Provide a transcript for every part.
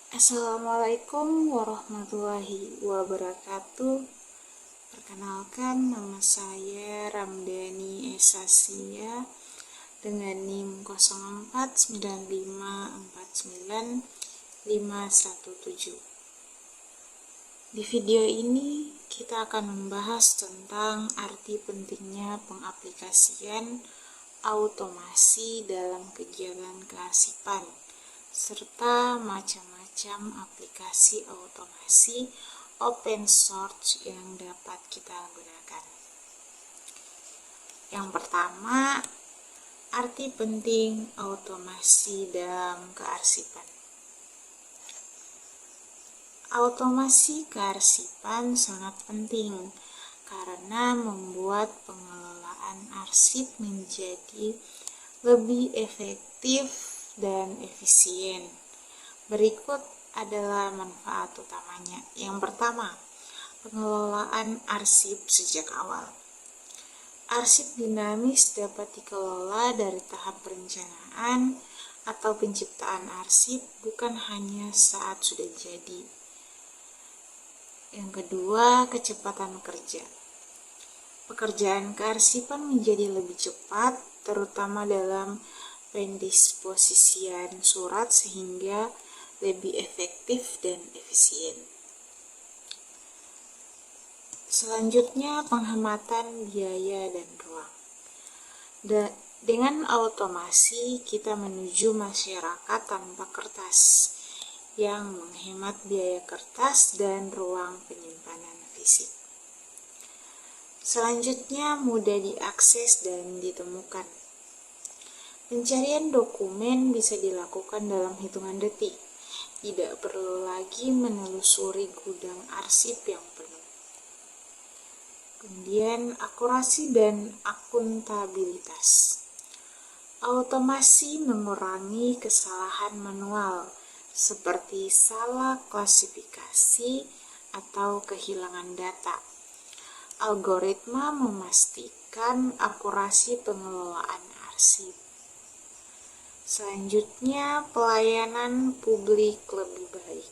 Assalamualaikum warahmatullahi wabarakatuh. Perkenalkan, nama saya Ramdhani Esasia dengan NIM 0495495517. Di video ini kita akan membahas tentang arti pentingnya pengaplikasian automasi dalam kegiatan kearsipan serta macam-macam aplikasi automasi open source yang dapat kita gunakan. Yang pertama, arti penting automasi dalam kearsipan. Automasi kearsipan sangat penting karena membuat pengelolaan arsip menjadi lebih efektif dan efisien. Berikut adalah manfaat utamanya. Yang pertama, pengelolaan arsip sejak awal. Arsip dinamis dapat dikelola dari tahap perencanaan atau penciptaan arsip, bukan hanya saat sudah jadi. Yang kedua, kecepatan kerja. Pekerjaan kearsipan menjadi lebih cepat, terutama dalam pendisposisian surat sehingga lebih efektif dan efisien. Selanjutnya, penghematan biaya dan ruang. Dengan automasi, kita menuju masyarakat tanpa kertas yang menghemat biaya kertas dan ruang penyimpanan fisik. Selanjutnya, mudah diakses dan ditemukan. Pencarian dokumen bisa dilakukan dalam hitungan detik. Tidak perlu lagi menelusuri gudang arsip yang penuh. Kemudian, akurasi dan akuntabilitas. Automasi mengurangi kesalahan manual seperti salah klasifikasi atau kehilangan data. Algoritma memastikan akurasi pengelolaan arsip. Selanjutnya, pelayanan publik lebih baik.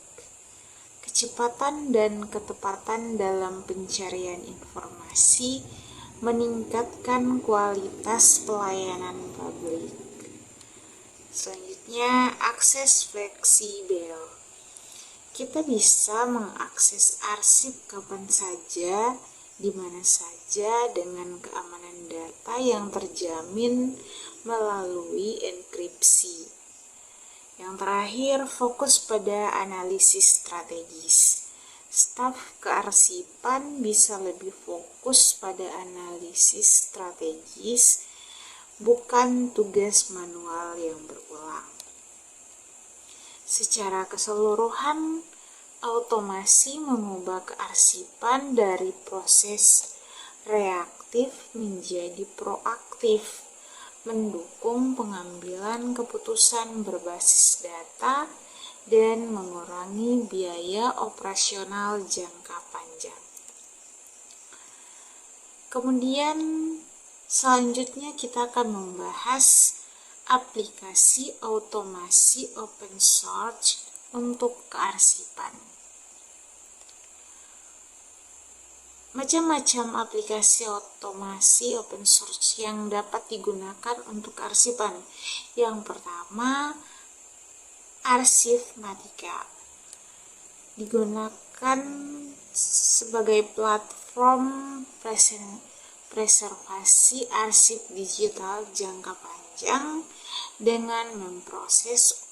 Kecepatan dan ketepatan dalam pencarian informasi meningkatkan kualitas pelayanan publik. Selanjutnya, akses fleksibel. Kita bisa mengakses arsip kapan saja, di mana saja dengan keamanan data yang terjamin melalui enkripsi. Yang terakhir, fokus pada analisis strategis. Staf kearsipan bisa lebih fokus pada analisis strategis, bukan tugas manual yang berulang. Secara keseluruhan, automasi mengubah kearsipan dari proses reaktif menjadi proaktif, mendukung pengambilan keputusan berbasis data, dan mengurangi biaya operasional jangka panjang. Kemudian, selanjutnya kita akan membahas aplikasi automasi open source untuk kearsipan. Macam-macam aplikasi otomasi open source yang dapat digunakan untuk kearsipan. Yang pertama, Arsifmatica. Digunakan sebagai platform preservasi arsip digital jangka panjang dengan memproses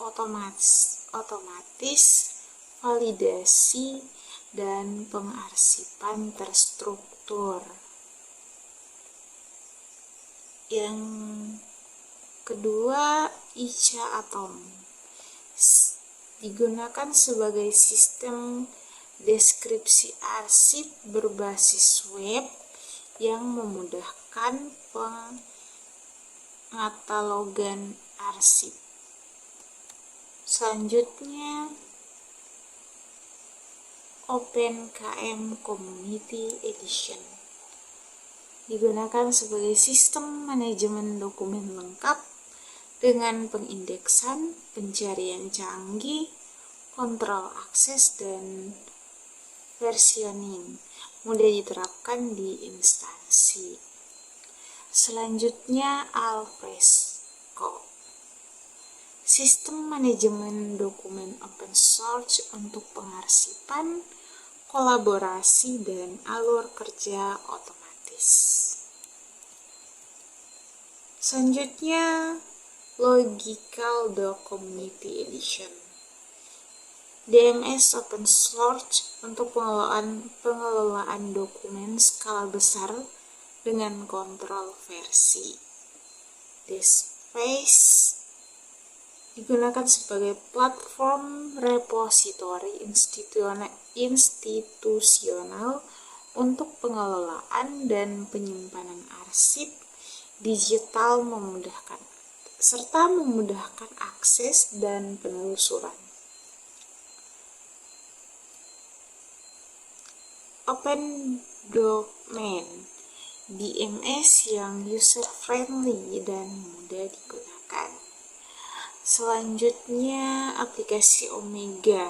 otomatis validasi dan pengarsipan terstruktur. Yang kedua, Icha Atom. Digunakan sebagai sistem deskripsi arsip berbasis web yang memudahkan pengkatalogan arsip. Selanjutnya, OpenKM Community Edition. Digunakan sebagai sistem manajemen dokumen lengkap dengan pengindeksan, pencarian canggih, kontrol akses, dan versioning mudah diterapkan di instansi. Selanjutnya, Alfresco, sistem manajemen dokumen open source untuk pengarsipan, kolaborasi, dan alur kerja otomatis. Selanjutnya, Logical Doc Community Edition, DMS open source untuk pengelolaan dokumen skala besar dengan kontrol versi. DSpace digunakan sebagai platform repositori institusional untuk pengelolaan dan penyimpanan arsip digital serta memudahkan akses dan penelusuran. Open Domain, DMS yang user-friendly dan mudah digunakan. Selanjutnya, aplikasi Omega,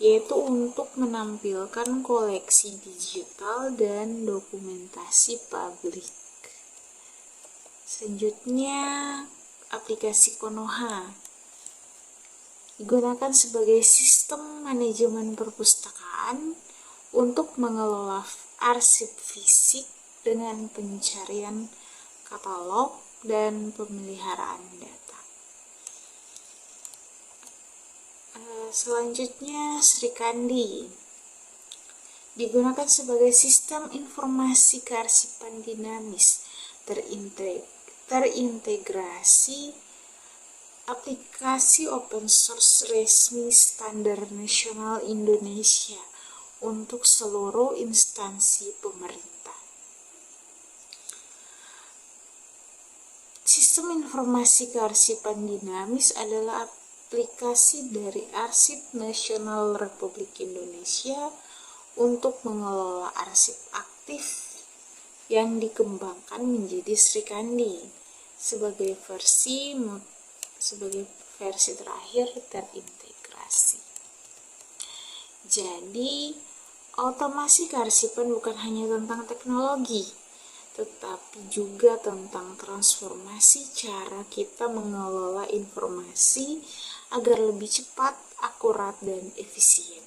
yaitu untuk menampilkan koleksi digital dan dokumentasi publik. Selanjutnya, aplikasi Konoha, digunakan sebagai sistem manajemen perpustakaan untuk mengelola arsip fisik dengan pencarian katalog dan pemeliharaan data. Selanjutnya, Srikandi, digunakan sebagai sistem informasi kearsipan dinamis terintegrasi aplikasi open source resmi standar nasional Indonesia untuk seluruh instansi pemerintah. Sistem informasi kearsipan dinamis adalah aplikasi dari Arsip Nasional Republik Indonesia untuk mengelola arsip aktif yang dikembangkan menjadi Srikandi sebagai versi terakhir terintegrasi. Jadi, otomasi kearsipan bukan hanya tentang teknologi, tetapi juga tentang transformasi cara kita mengelola informasi agar lebih cepat, akurat, dan efisien.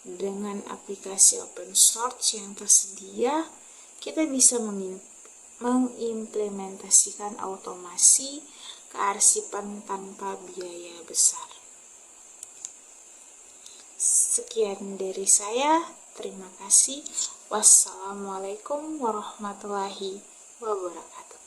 Dengan aplikasi open source yang tersedia, kita bisa mengimplementasikan otomasi kearsipan tanpa biaya besar. Sekian dari saya, terima kasih. Wassalamualaikum warahmatullahi wabarakatuh.